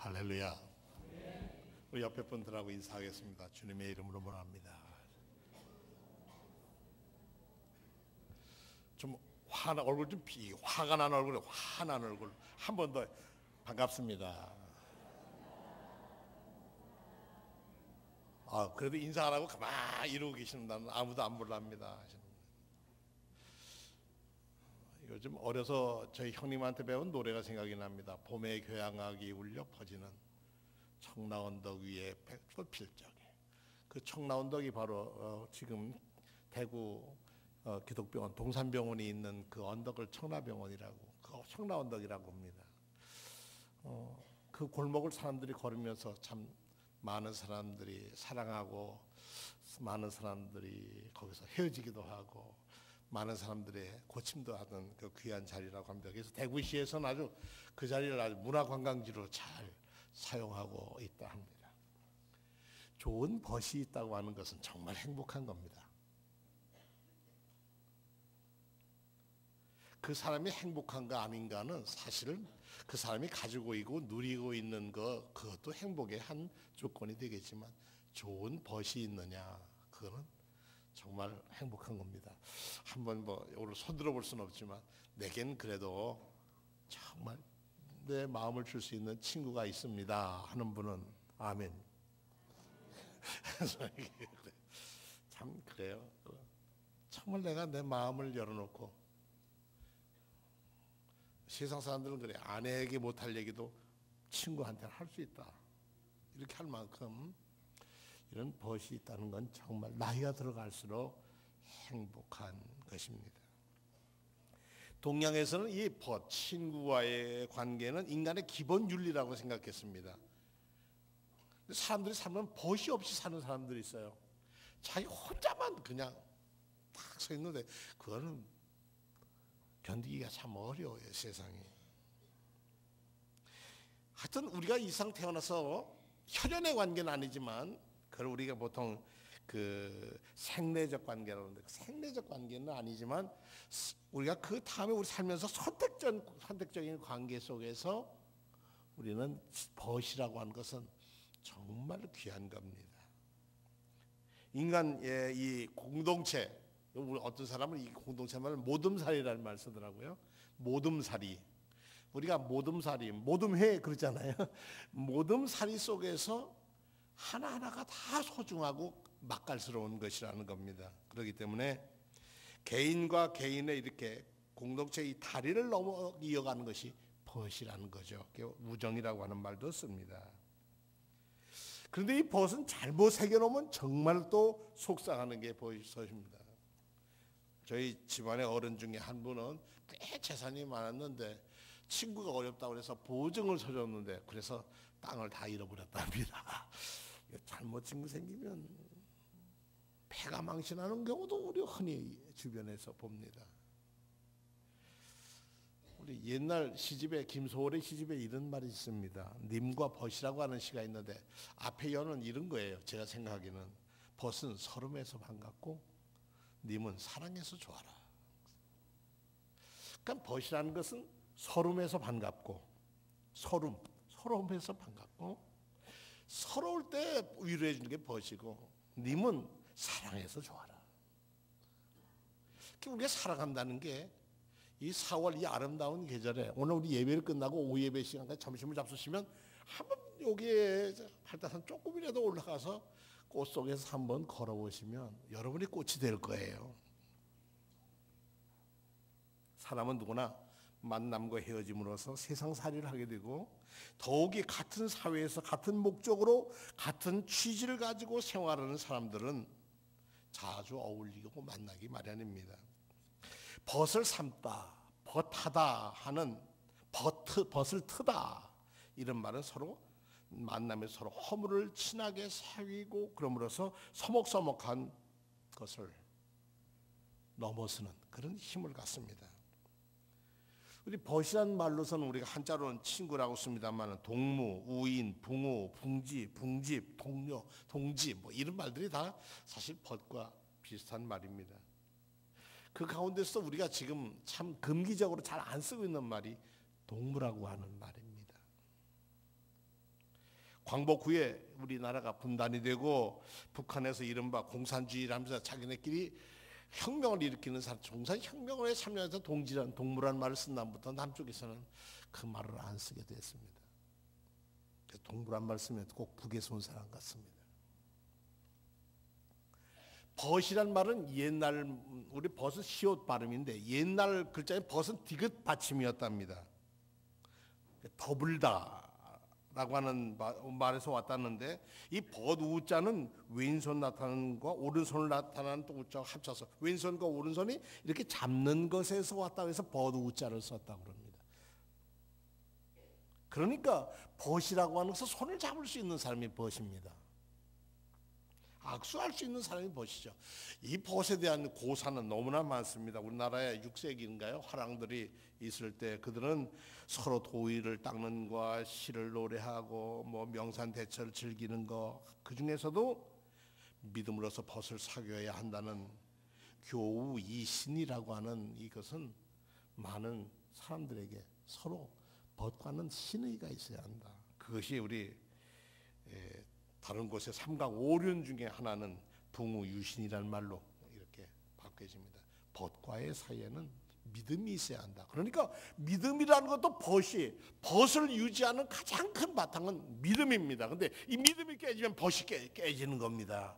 할렐루야. 우리 옆에 분들하고 인사하겠습니다. 주님의 이름으로 원합니다. 좀 얼굴 좀 화가 난 얼굴에 화난 얼굴 한 번 더 반갑습니다. 그래도 인사 안 하고 가만히 이러고 계시는 아무도 안 볼랍니다. 요즘 어려서 저희 형님한테 배운 노래가 생각이 납니다. 봄의 교향악이 울려 퍼지는 청라언덕 위에 백설필적에. 그 청라언덕이 바로 지금 대구 기독병원 동산병원이 있는 그 언덕을 청라병원이라고, 그 청라언덕이라고 합니다. 그 골목을 사람들이 걸으면서 참 많은 사람들이 사랑하고, 많은 사람들이 거기서 헤어지기도 하고, 많은 사람들의 고침도 하던 그 귀한 자리라고 합니다. 그래서 대구시에서는 아주 그 자리를 아주 문화관광지로 잘 사용하고 있다 합니다. 좋은 벗이 있다고 하는 것은 정말 행복한 겁니다. 그 사람이 행복한가 아닌가는 사실은 그 사람이 가지고 있고 누리고 있는 그것도 행복의 한 조건이 되겠지만, 좋은 벗이 있느냐, 그거는 정말 행복한 겁니다. 한번 오늘 손들어 볼 수는 없지만 내겐 그래도 정말 내 마음을 줄 수 있는 친구가 있습니다 하는 분은 아멘. 참 그래요. 정말 내가 내 마음을 열어놓고, 세상 사람들은 그래, 아내에게 못할 얘기도 친구한테는 할 수 있다, 이렇게 할 만큼 이런 벗이 있다는 건 정말 나이가 들어갈수록 행복한 것입니다. 동양에서는 이 벗, 친구와의 관계는 인간의 기본 윤리라고 생각했습니다. 사람들이 살면 벗이 없이 사는 사람들이 있어요. 자기 혼자만 그냥 딱 서 있는데 그거는 견디기가 참 어려워요, 세상에. 하여튼 우리가 이상 태어나서 혈연의 관계는 아니지만, 그걸 우리가 보통 그 생내적 관계라고 하는데, 생내적 관계는 아니지만 우리가 그 다음에 우리 살면서 선택적인 관계 속에서 우리는 벗이라고 하는 것은 정말 귀한 겁니다. 인간의 이 공동체, 어떤 사람은 이 공동체 말을 모듬살이라는 말 쓰더라고요. 모듬살이. 우리가 모듬살이, 모듬회 그러잖아요. 모듬살이 속에서 하나하나가 다 소중하고 맛깔스러운 것이라는 겁니다. 그렇기 때문에 개인과 개인의 이렇게 공동체 이 다리를 넘어 이어가는 것이 벗이라는 거죠. 우정이라고 하는 말도 씁니다. 그런데 이 벗은 잘못 새겨놓으면 정말 또 속상하는 게 벗입니다. 저희 집안의 어른 중에 한 분은 꽤 재산이 많았는데 친구가 어렵다고 해서 보증을 서줬는데, 그래서 땅을 다 잃어버렸답니다. 잘못 친구 생기면 배가 망신하는 경우도 우리 흔히 주변에서 봅니다. 우리 옛날 시집에, 김소월의 시집에 이런 말이 있습니다. 님과 벗이라고 하는 시가 있는데 앞에 연은 이런 거예요. 제가 생각하기는 벗은 서름에서 반갑고 님은 사랑해서 좋아라. 그러니까 벗이라는 것은 서름에서 반갑고, 서름에서 반갑고, 서러울 때 위로해 주는 게 벗이고, 님은 사랑해서 좋아라. 우리가 살아간다는 게 이 4월 이 아름다운 계절에, 오늘 우리 예배를 끝나고 오후 예배 시간까지 점심을 잡수시면 한번 여기에 팔다산 조금이라도 올라가서 꽃 속에서 한번 걸어보시면 여러분이 꽃이 될 거예요. 사람은 누구나 만남과 헤어짐으로써 세상살이를 하게 되고, 더욱이 같은 사회에서 같은 목적으로 같은 취지를 가지고 생활하는 사람들은 자주 어울리고 만나기 마련입니다. 벗을 삼다, 벗하다 하는 벗을 트다, 이런 말은 서로 만나면서 서로 허물을 친하게 사귀고, 그럼으로써 서먹서먹한 것을 넘어서는 그런 힘을 갖습니다. 우리 벗이란 말로서는 우리가 한자로는 친구라고 씁니다만, 동무, 우인, 붕우, 붕집, 동료, 동지, 이런 말들이 다 사실 벗과 비슷한 말입니다. 그 가운데서 우리가 지금 참 금기적으로 잘 안 쓰고 있는 말이 동무라고 하는 말입니다. 광복 후에 우리나라가 분단이 되고 북한에서 이른바 공산주의라면서 자기네끼리 혁명을 일으키는 사람, 종산혁명에 참여해서 동무란 말을 쓴 다음부터 남쪽에서는 그 말을 안 쓰게 됐습니다. 동무란 말 쓰면 꼭 북에서 온 사람 같습니다. 벗이란 말은 옛날, 우리 벗은 시옷 발음인데 옛날 글자에 벗은 디귿 받침이었답니다. 더불다라고 하는 말에서 왔다는데, 이 벗우자는 왼손 나타나는 것과 오른손을 나타나는 또 우자가 합쳐서 왼손과 오른손이 이렇게 잡는 것에서 왔다고 해서 벗우자를 썼다고 합니다. 그러니까 벗이라고 하는 것은 손을 잡을 수 있는 사람이 벗입니다. 악수할 수 있는 사람이 벗이죠. 이 벗에 대한 고사는 너무나 많습니다. 우리나라에 6세기인가요? 화랑들이 있을 때 그들은 서로 도의를 닦는 것과 시를 노래하고 뭐 명산대처를 즐기는 것, 그 중에서도 믿음으로서 벗을 사귀어야 한다는 교우 이신이라고 하는 이것은 많은 사람들에게 서로 벗과는 신의가 있어야 한다. 그것이 우리 다른 곳의 삼강오륜 중에 하나는 붕우유신이라는 말로 이렇게 바뀌어집니다. 벗과의 사이에는 믿음이 있어야 한다. 그러니까 믿음이라는 것도 벗을 유지하는 가장 큰 바탕은 믿음입니다. 근데 이 믿음이 깨지면 벗이 깨지는 겁니다.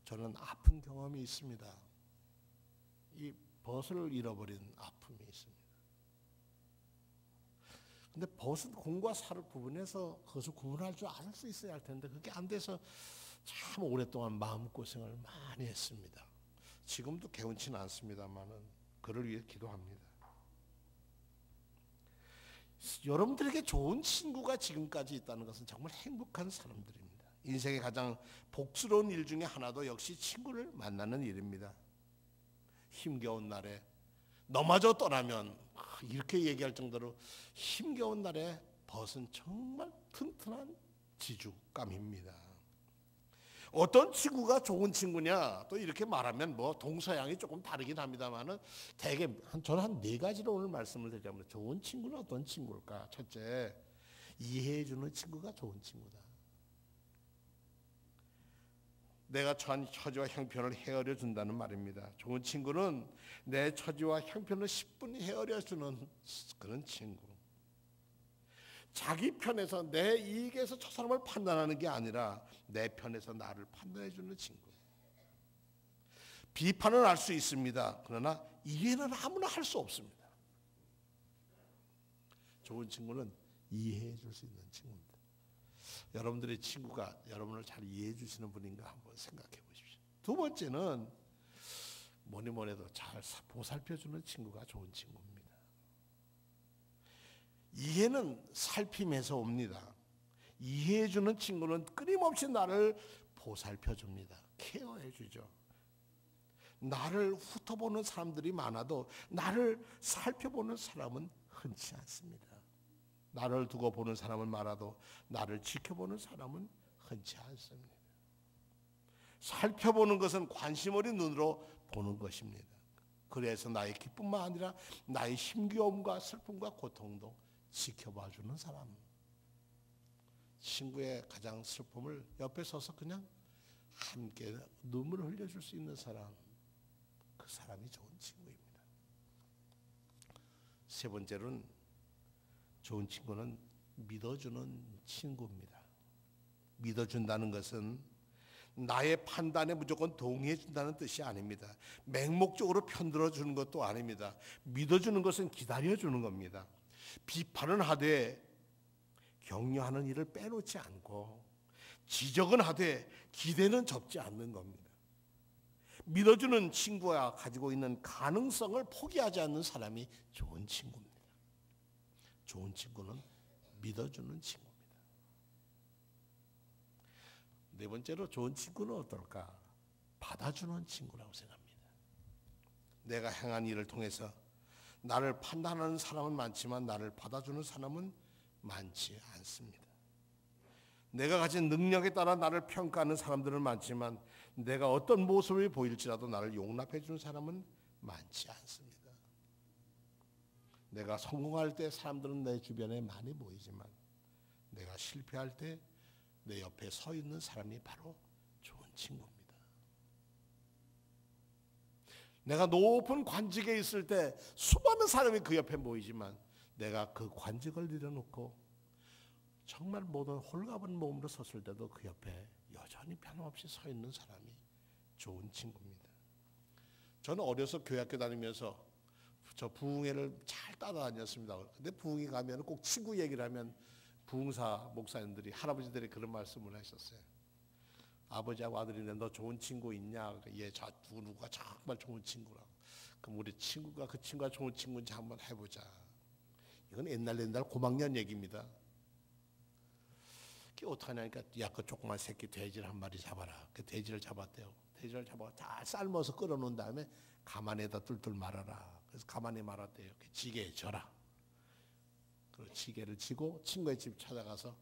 저는 아픈 경험이 있습니다. 이 벗을 잃어버린 아픔이 있습니다. 근데 벗은 공과 사를 구분해서 그것을 구분할 줄 알 수 있어야 할 텐데 그게 안 돼서 참 오랫동안 마음고생을 많이 했습니다. 지금도 개운치는 않습니다만은 그를 위해 기도합니다. 여러분들에게 좋은 친구가 지금까지 있다는 것은 정말 행복한 사람들입니다. 인생의 가장 복스러운 일 중에 하나도 역시 친구를 만나는 일입니다. 힘겨운 날에 너마저 떠나면 이렇게 얘기할 정도로 힘겨운 날에 벗은 정말 튼튼한 지주감입니다. 어떤 친구가 좋은 친구냐 또 이렇게 말하면 뭐 동서양이 조금 다르긴 합니다만은 대개 저는 한 4가지로 오늘 말씀을 드리자면 좋은 친구는 어떤 친구일까? 첫째, 이해해주는 친구가 좋은 친구다. 내가 처한 처지와 형편을 헤아려 준다는 말입니다. 좋은 친구는 내 처지와 형편을 10분이 헤아려 주는 그런 친구. 자기 편에서 내 이익에서 저 사람을 판단하는 게 아니라 내 편에서 나를 판단해 주는 친구. 비판은 할 수 있습니다. 그러나 이해는 아무나 할 수 없습니다. 좋은 친구는 이해해 줄 수 있는 친구입니다. 여러분들의 친구가 여러분을 잘 이해해 주시는 분인가 한번 생각해 보십시오. 두 번째는 뭐니 해도 잘 보살펴 주는 친구가 좋은 친구입니다. 이해는 살핌에서 옵니다. 이해해 주는 친구는 끊임없이 나를 보살펴 줍니다. 케어해 주죠. 나를 훑어보는 사람들이 많아도 나를 살펴보는 사람은 흔치 않습니다. 나를 두고 보는 사람은 많아도 나를 지켜보는 사람은 흔치 않습니다. 살펴보는 것은 관심 어린 눈으로 보는 것입니다. 그래서 나의 기쁨만 아니라 나의 힘겨움과 슬픔과 고통도 지켜봐주는 사람. 친구의 가장 슬픔을 옆에 서서 그냥 함께 눈물을 흘려줄 수 있는 사람, 그 사람이 좋은 친구입니다. 세 번째로는 좋은 친구는 믿어주는 친구입니다. 믿어준다는 것은 나의 판단에 무조건 동의해 준다는 뜻이 아닙니다. 맹목적으로 편들어 주는 것도 아닙니다. 믿어주는 것은 기다려주는 겁니다. 비판은 하되 격려하는 일을 빼놓지 않고 지적은 하되 기대는 접지 않는 겁니다. 믿어주는 친구가 가지고 있는 가능성을 포기하지 않는 사람이 좋은 친구입니다. 좋은 친구는 믿어주는 친구입니다. 네 번째로 좋은 친구는 어떨까? 받아주는 친구라고 생각합니다. 내가 행한 일을 통해서 나를 판단하는 사람은 많지만 나를 받아주는 사람은 많지 않습니다. 내가 가진 능력에 따라 나를 평가하는 사람들은 많지만 내가 어떤 모습을 보일지라도 나를 용납해 주는 사람은 많지 않습니다. 내가 성공할 때 사람들은 내 주변에 많이 모이지만 내가 실패할 때 내 옆에 서 있는 사람이 바로 좋은 친구입니다. 내가 높은 관직에 있을 때 수많은 사람이 그 옆에 모이지만 내가 그 관직을 내려놓고 정말 모든 홀가분 몸으로 섰을 때도 그 옆에 여전히 변함없이 서 있는 사람이 좋은 친구입니다. 저는 어려서 교회학교 다니면서 저 부흥회를 잘 따라다녔습니다. 근데 부흥회 가면 꼭 친구 얘기를 하면 부흥사 목사님들이 할아버지들이 그런 말씀을 하셨어요. 아버지하고 아들인데 너 좋은 친구 있냐? 예, 저 누구가 정말 좋은 친구라고. 그럼 우리 친구가 그 친구가 좋은 친구인지 한번 해보자. 이건 옛날 고막년 얘기입니다. 그게 어떡하냐니까 야, 그 조그만 새끼 돼지를 한 마리 잡아라. 그 돼지를 잡았대요. 돼지를 잡아 잘 삶아서 끓여놓은 다음에 가만에다 뚫뚫 말아라. 그래서 가만히 말았대요. 지게에 져라. 그 지게를 지고 친구의 집 찾아가서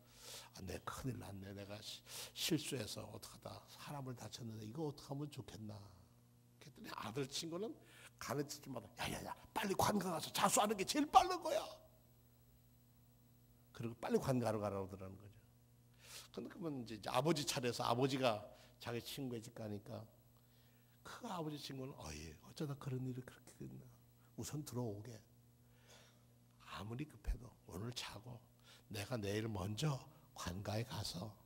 내 큰일 났네. 내가 실수해서 어떡하다 사람을 다쳤는데 이거 어떻게 하면 좋겠나. 그랬더니 아들 친구는 가르칠 때마다 야야야 빨리 관가 가서 자수하는 게 제일 빠른 거야. 그리고 빨리 관가로 가라고 그러는 거죠. 근데 그러면 이제 아버지 차례에서 아버지가 자기 친구의 집 가니까 그 아버지 친구는 예, 어쩌다 그런 일이 그렇게 됐나. 우선 들어오게. 아무리 급해도 오늘 자고 내가 내일 먼저 관가에 가서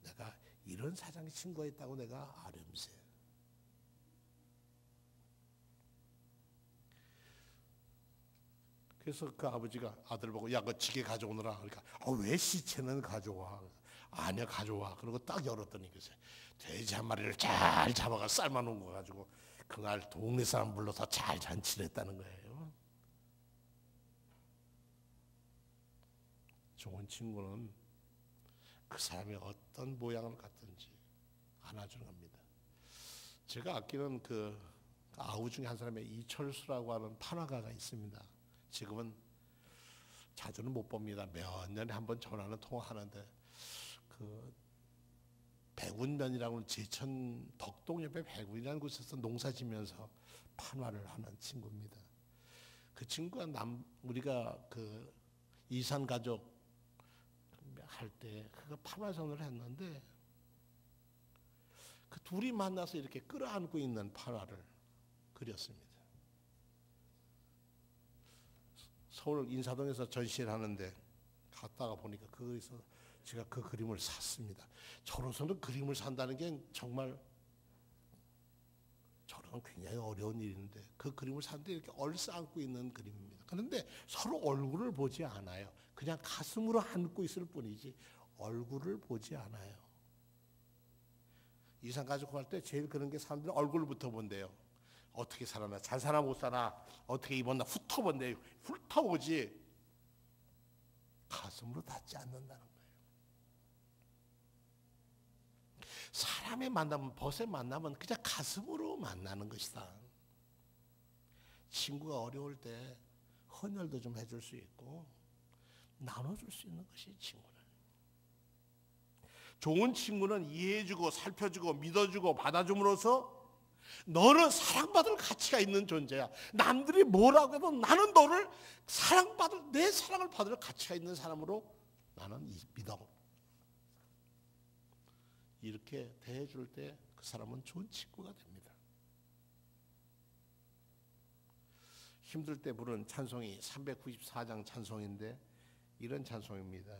내가 이런 사장의 친구가 있다고 내가 아름세. 그래서 그 아버지가 아들 보고 야, 그 지게 가져오너라. 그러니까 왜 시체는 가져와? 아니야, 가져와. 그리고 딱 열었더니 글쎄 돼지 한 마리를 잘 잡아가 삶아놓은 거 가지고 그날 동네 사람 불러서 잘 잔치를 했다는 거예요. 좋은 친구는 그 사람이 어떤 모양을 갖든지 안아주는 겁니다. 제가 아끼는 그 아우 중에 한 사람의 이철수라고 하는 판화가가 있습니다. 지금은 자주는 못 봅니다. 몇 년에 한 번 전화는 통화하는데 그 백운면이라고 제천 덕동 옆에 백운이라는 곳에서 농사지면서 판화를 하는 친구입니다. 그 친구가 우리가 그 이산 가족 할 때 그거 판화전을 했는데 그 둘이 만나서 이렇게 끌어안고 있는 판화를 그렸습니다. 서울 인사동에서 전시를 하는데 갔다가 보니까 거기서 제가 그 그림을 샀습니다. 저로서는 그림을 산다는 게 정말 저는 굉장히 어려운 일인데 그 그림을 샀는데 이렇게 얼싸안고 있는 그림입니다. 그런데 서로 얼굴을 보지 않아요. 그냥 가슴으로 안고 있을 뿐이지 얼굴을 보지 않아요. 이산 가족 할 때 제일 그런 게 사람들이 얼굴부터 본대요. 어떻게 살아나? 잘 사나 못 사나? 어떻게 입었나? 훑어본대요. 훑어보지 가슴으로 닿지 않는다는 거예요. 사람의 만나면 벗의 만나면 그냥 가슴으로 만나는 것이다. 친구가 어려울 때 헌혈도 좀 해줄 수 있고 나눠줄 수 있는 것이 친구는. 좋은 친구는 이해해주고 살펴주고 믿어주고 받아줌으로써 너는 사랑받을 가치가 있는 존재야. 남들이 뭐라고 해도 나는 너를 사랑받을, 내 사랑을 받을 가치가 있는 사람으로 나는 믿어. 이렇게 대해줄 때 그 사람은 좋은 친구가 됩니다. 힘들 때 부른 찬송이 394장 찬송인데 이런 찬송입니다.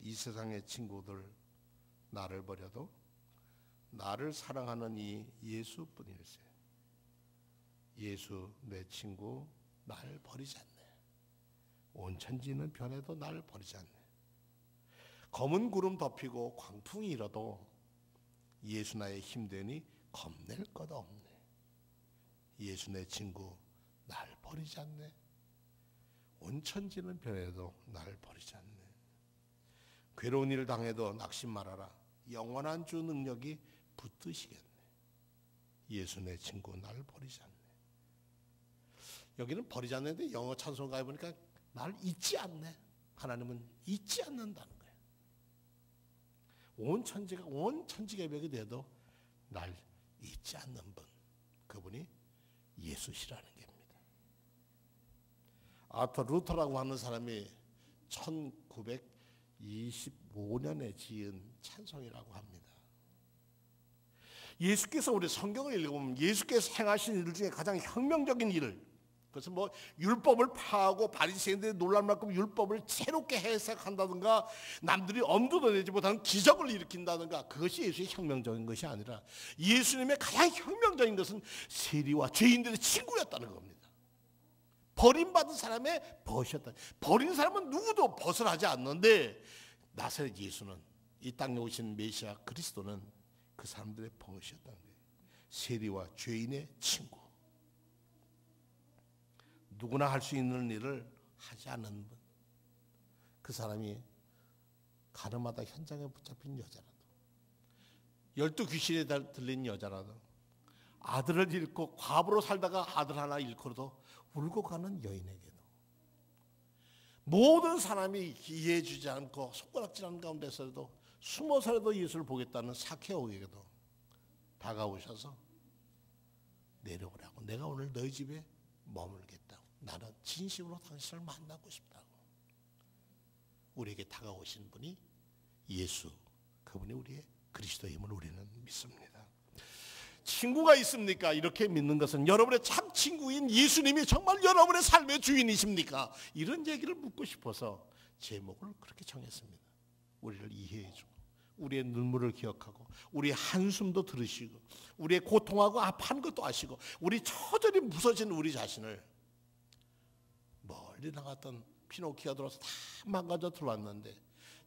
이 세상의 친구들 나를 버려도 나를 사랑하는 이 예수뿐일세. 예수 내 친구 날 버리지 않네. 온 천지는 변해도 날 버리지 않네. 검은 구름 덮이고 광풍이 일어도 예수 나의 힘되니 겁낼 것 없네. 예수 내 친구 날 버리지 않네. 온 천지는 변해도 날 버리지 않네. 괴로운 일을 당해도 낙심 말아라. 영원한 주 능력이 붙드시겠네. 예수 내 친구 날 버리지 않네. 여기는 버리지 않는데 영어 찬송가에 보니까 날 잊지 않네. 하나님은 잊지 않는다는 거예요. 온 천지개벽이 돼도 날 잊지 않는 분, 그분이 예수시라는 겁니다. 아터 루터라고 하는 사람이 1925년에 지은 찬송이라고 합니다. 예수께서 우리 성경을 읽어보면 예수께서 행하신 일 중에 가장 혁명적인 일을, 그래서 뭐 율법을 파하고 바리새인들이 놀랄 만큼 율법을 새롭게 해석한다든가 남들이 엄두도 내지 못하는 기적을 일으킨다든가, 그것이 예수의 혁명적인 것이 아니라 예수님의 가장 혁명적인 것은 세리와 죄인들의 친구였다는 겁니다. 버림받은 사람의 벗이었다. 버린 사람은 누구도 벗을 하지 않는데 나사렛 예수는, 이 땅에 오신 메시아 그리스도는 그 사람들의 벗이었다는 거예요. 세리와 죄인의 친구. 누구나 할 수 있는 일을 하지 않는 분. 그 사람이 가늠하다 현장에 붙잡힌 여자라도, 12귀신에 들린 여자라도, 아들을 잃고 과부로 살다가 아들 하나 잃고도 울고 가는 여인에게도, 모든 사람이 이해해 주지 않고 손가락질하는 가운데서도 숨어서라도 예수를 보겠다는 사케오에게도 다가오셔서 내려오라고, 내가 오늘 너희 집에 머물겠다고, 나는 진심으로 당신을 만나고 싶다고 우리에게 다가오신 분이 예수, 그분이 우리의 그리스도임을 우리는 믿습니다. 친구가 있습니까? 이렇게 믿는 것은 여러분의 참 친구인 예수님이 정말 여러분의 삶의 주인이십니까? 이런 얘기를 묻고 싶어서 제목을 그렇게 정했습니다. 우리를 이해해주고, 우리의 눈물을 기억하고, 우리의 한숨도 들으시고, 우리의 고통하고 아파하는 것도 아시고, 우리 처절히 무서진 우리 자신을, 멀리 나갔던 피노키오가 들어와서 다 망가져 들어왔는데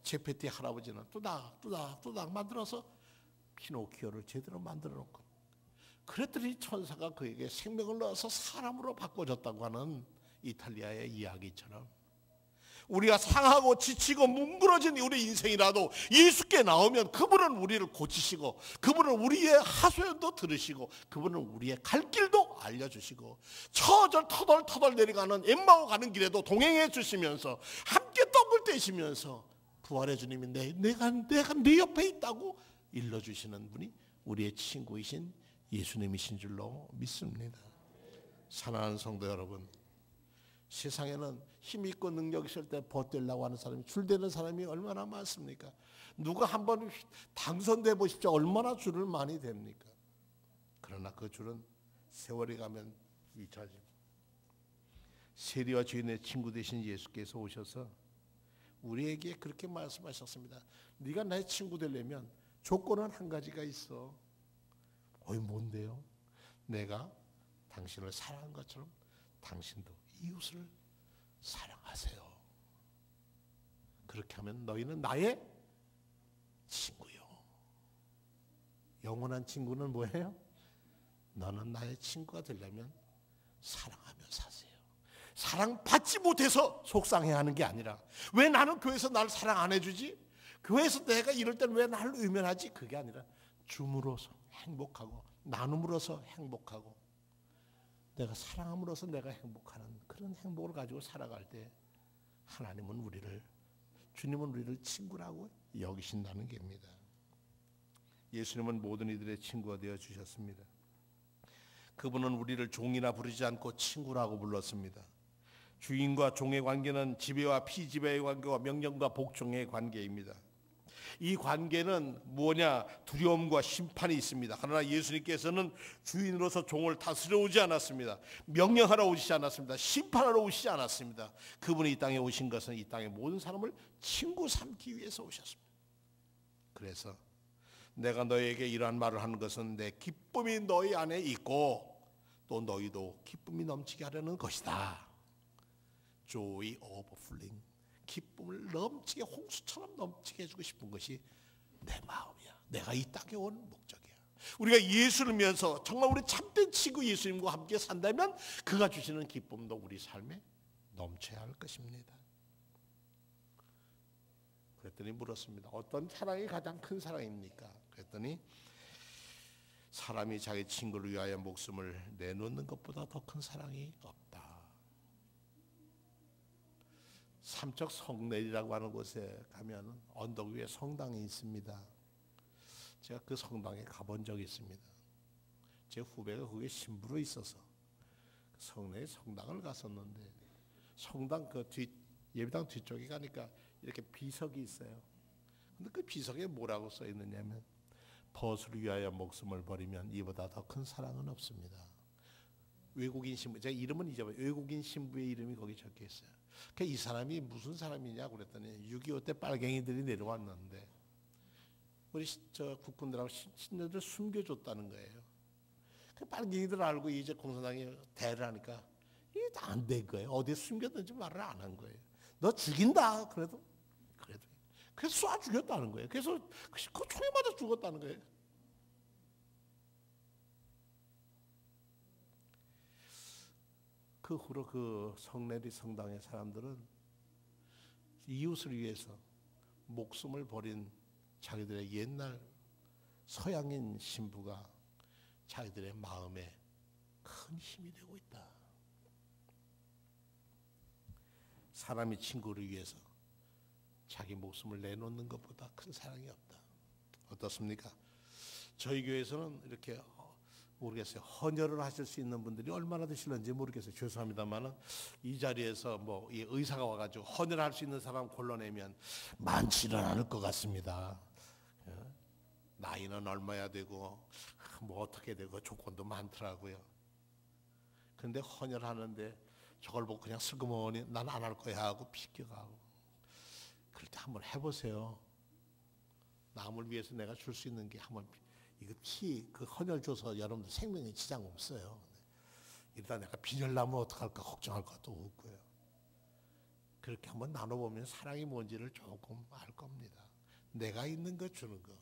제페티 할아버지는 뚜닥 만들어서 피노키오를 제대로 만들어 놓고, 그랬더니 천사가 그에게 생명을 넣어서 사람으로 바꿔줬다고 하는 이탈리아의 이야기처럼, 우리가 상하고 지치고 뭉그러진 우리 인생이라도 예수께 나오면 그분은 우리를 고치시고, 그분은 우리의 하소연도 들으시고, 그분은 우리의 갈 길도 알려주시고, 터덜 내려가는 엠마오 가는 길에도 동행해 주시면서 함께 떡을 떼시면서 부활의 주님이 내가 네 옆에 있다고 일러주시는 분이 우리의 친구이신 예수님이신 줄로 믿습니다. 사랑하는 성도 여러분, 세상에는 힘 있고 능력 있을 때 버틸려고 하는 사람이, 줄대는 사람이 얼마나 많습니까? 누가 한번 당선돼 보십시오. 얼마나 줄을 많이 댑니까? 그러나 그 줄은 세월이 가면 잊혀지고, 세리와 죄인의 친구 되신 예수께서 오셔서 우리에게 그렇게 말씀하셨습니다. 네가 나의 친구 되려면 조건은 한 가지가 있어. 뭔데요? 내가 당신을 사랑한 것처럼 당신도 이웃을 사랑하세요. 그렇게 하면 너희는 나의 친구요. 영원한 친구는 뭐예요? 너는 나의 친구가 되려면 사랑하며 사세요. 사랑받지 못해서 속상해하는 게 아니라, 왜 나는 교회에서 나를 사랑 안 해주지? 교회에서 내가 이럴 때는 왜 나를 외면하지? 그게 아니라 줌으로써 행복하고, 나눔으로써 행복하고, 내가 사랑함으로써 내가 행복하는 그런 행복을 가지고 살아갈 때 하나님은 주님은 우리를 친구라고 여기신다는 겁니다. 예수님은 모든 이들의 친구가 되어 주셨습니다. 그분은 우리를 종이나 부르지 않고 친구라고 불렀습니다. 주인과 종의 관계는 지배와 피지배의 관계와 명령과 복종의 관계입니다. 이 관계는 뭐냐? 두려움과 심판이 있습니다. 그러나 예수님께서는 주인으로서 종을 다스려 오지 않았습니다. 명령하러 오시지 않았습니다. 심판하러 오시지 않았습니다. 그분이 이 땅에 오신 것은 이 땅의 모든 사람을 친구 삼기 위해서 오셨습니다. 그래서 내가 너희에게 이러한 말을 하는 것은 내 기쁨이 너희 안에 있고 또 너희도 기쁨이 넘치게 하려는 것이다. Joy overflowing. 기쁨을 넘치게, 홍수처럼 넘치게 해주고 싶은 것이 내 마음이야. 내가 이 땅에 온 목적이야. 우리가 예수를 믿어서 정말 우리 참된 친구 예수님과 함께 산다면 그가 주시는 기쁨도 우리 삶에 넘쳐야 할 것입니다. 그랬더니 물었습니다. 어떤 사랑이 가장 큰 사랑입니까? 그랬더니 사람이 자기 친구를 위하여 목숨을 내놓는 것보다 더 큰 사랑이 없다. 삼척 성내리라고 하는 곳에 가면 언덕 위에 성당이 있습니다. 제가 그 성당에 가본 적이 있습니다. 제 후배가 거기에 신부로 있어서 성내에 성당을 갔었는데 성당 그 예배당 뒤쪽에 가니까 이렇게 비석이 있어요. 근데 그 비석에 뭐라고 써 있느냐면 벗을 위하여 목숨을 버리면 이보다 더 큰 사랑은 없습니다. 외국인 신부, 제가 이름은 잊어버려요. 외국인 신부의 이름이 거기 적혀 있어요. 그러니까 이 사람이 무슨 사람이냐고 그랬더니 6.25 때 빨갱이들이 내려왔는데 우리 저 국군들하고 신녀들 숨겨줬다는 거예요. 그 빨갱이들 알고 이제 공산당이 대를 하니까 이게 다 안 된 거예요. 어디에 숨겼는지 말을 안 한 거예요. 너 죽인다 그래도 그래서 쏴 죽였다는 거예요. 그래서 그 총에 맞아 죽었다는 거예요. 그 후로 그 성내리 성당의 사람들은 이웃을 위해서 목숨을 버린 자기들의 옛날 서양인 신부가 자기들의 마음에 큰 힘이 되고 있다. 사람이 친구를 위해서 자기 목숨을 내놓는 것보다 큰 사랑이 없다. 어떻습니까? 저희 교회에서는 이렇게 모르겠어요. 헌혈을 하실 수 있는 분들이 얼마나 되실는지 모르겠어요. 죄송합니다만은 이 자리에서 뭐 이 의사가 와가지고 헌혈할 수 있는 사람 골라내면 많지는 않을 것 같습니다. 나이는 얼마야 되고 뭐 어떻게 되고 조건도 많더라고요. 그런데 헌혈하는데 저걸 보고 그냥 슬그머니 난 안 할 거야 하고 비껴가고 그럴 때 한번 해보세요. 남을 위해서 내가 줄 수 있는 게 한번 이거 그 헌혈 줘서 여러분들 생명에 지장 없어요. 이러다 내가 빈혈 나면 어떡할까 걱정할 것도 없고요. 그렇게 한번 나눠보면 사랑이 뭔지를 조금 알 겁니다. 내가 있는 거 주는 거.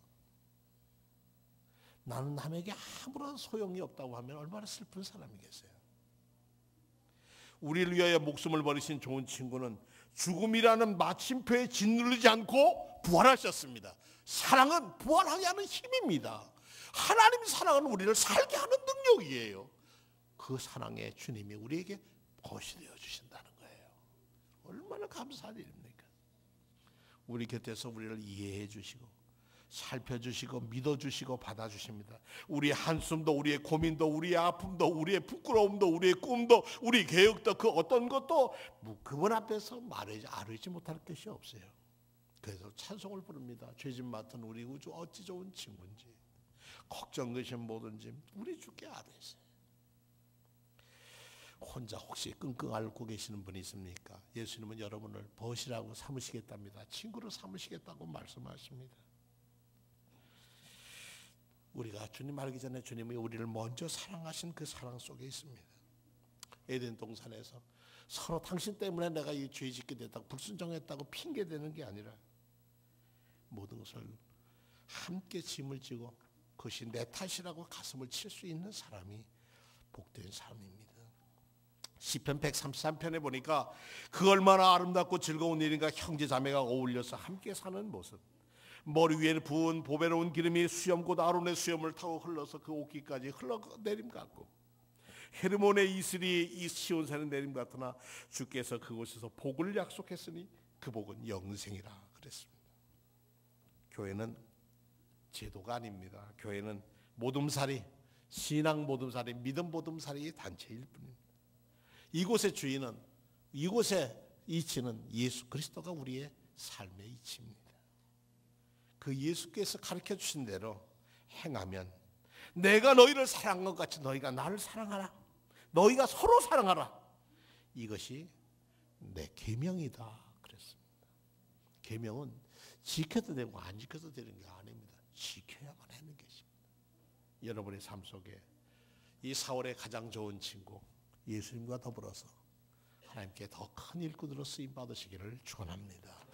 나는 남에게 아무런 소용이 없다고 하면 얼마나 슬픈 사람이겠어요. 우리를 위하여 목숨을 버리신 좋은 친구는 죽음이라는 마침표에 짓누르지 않고 부활하셨습니다. 사랑은 부활하게 하는 힘입니다. 하나님의 사랑은 우리를 살게 하는 능력이에요. 그 사랑에 주님이 우리에게 벗이 되어 주신다는 거예요. 얼마나 감사한 일입니까? 우리 곁에서 우리를 이해해 주시고 살펴주시고 믿어주시고 받아주십니다. 우리의 한숨도 우리의 고민도 우리의 아픔도 우리의 부끄러움도 우리의 꿈도 우리 계획도 그 어떤 것도 그분 앞에서 아뢰지 못할 것이 없어요. 그래서 찬송을 부릅니다. 죄짐 맡은 우리 우주 어찌 좋은 친구인지 걱정 근심 뭐든지 우리 주께 아뢰세요. 혼자 혹시 끙끙 앓고 계시는 분이 있습니까? 예수님은 여러분을 벗이라고 삼으시겠답니다. 친구로 삼으시겠다고 말씀하십니다. 우리가 주님 알기 전에 주님이 우리를 먼저 사랑하신 그 사랑 속에 있습니다. 에덴 동산에서 서로 당신 때문에 내가 이 죄 짓게 됐다고 불순종했다고 핑계대는 게 아니라 모든 것을 함께 짐을 지고 그것이 내 탓이라고 가슴을 칠 수 있는 사람이 복된 사람입니다. 시편 133편에 보니까 그 얼마나 아름답고 즐거운 일인가 형제 자매가 어울려서 함께 사는 모습. 머리 위에 부은 보배로운 기름이 수염 곧 아론의 수염을 타고 흘러서 그 옷깃까지 흘러내림 같고 헤르몬의 이슬이 이 시온산의 내림 같으나 주께서 그곳에서 복을 약속했으니 그 복은 영생이라 그랬습니다. 교회는 제도가 아닙니다. 교회는 모둠살이, 신앙 모둠살이, 믿음 모둠살이 단체일 뿐입니다. 이곳의 주인은, 이곳의 이치는 예수 그리스도가 우리의 삶의 이치입니다. 그 예수께서 가르쳐 주신 대로 행하면 내가 너희를 사랑한 것 같이 너희가 나를 사랑하라. 너희가 서로 사랑하라. 이것이 내 계명이다 그랬습니다. 계명은 지켜도 되고 안 지켜도 되는 게 아닙니다. 지켜야만 하는 것입니다. 여러분의 삶 속에 이 4월의 가장 좋은 친구 예수님과 더불어서 하나님께 더 큰 일꾼으로 쓰임 받으시기를 축원합니다.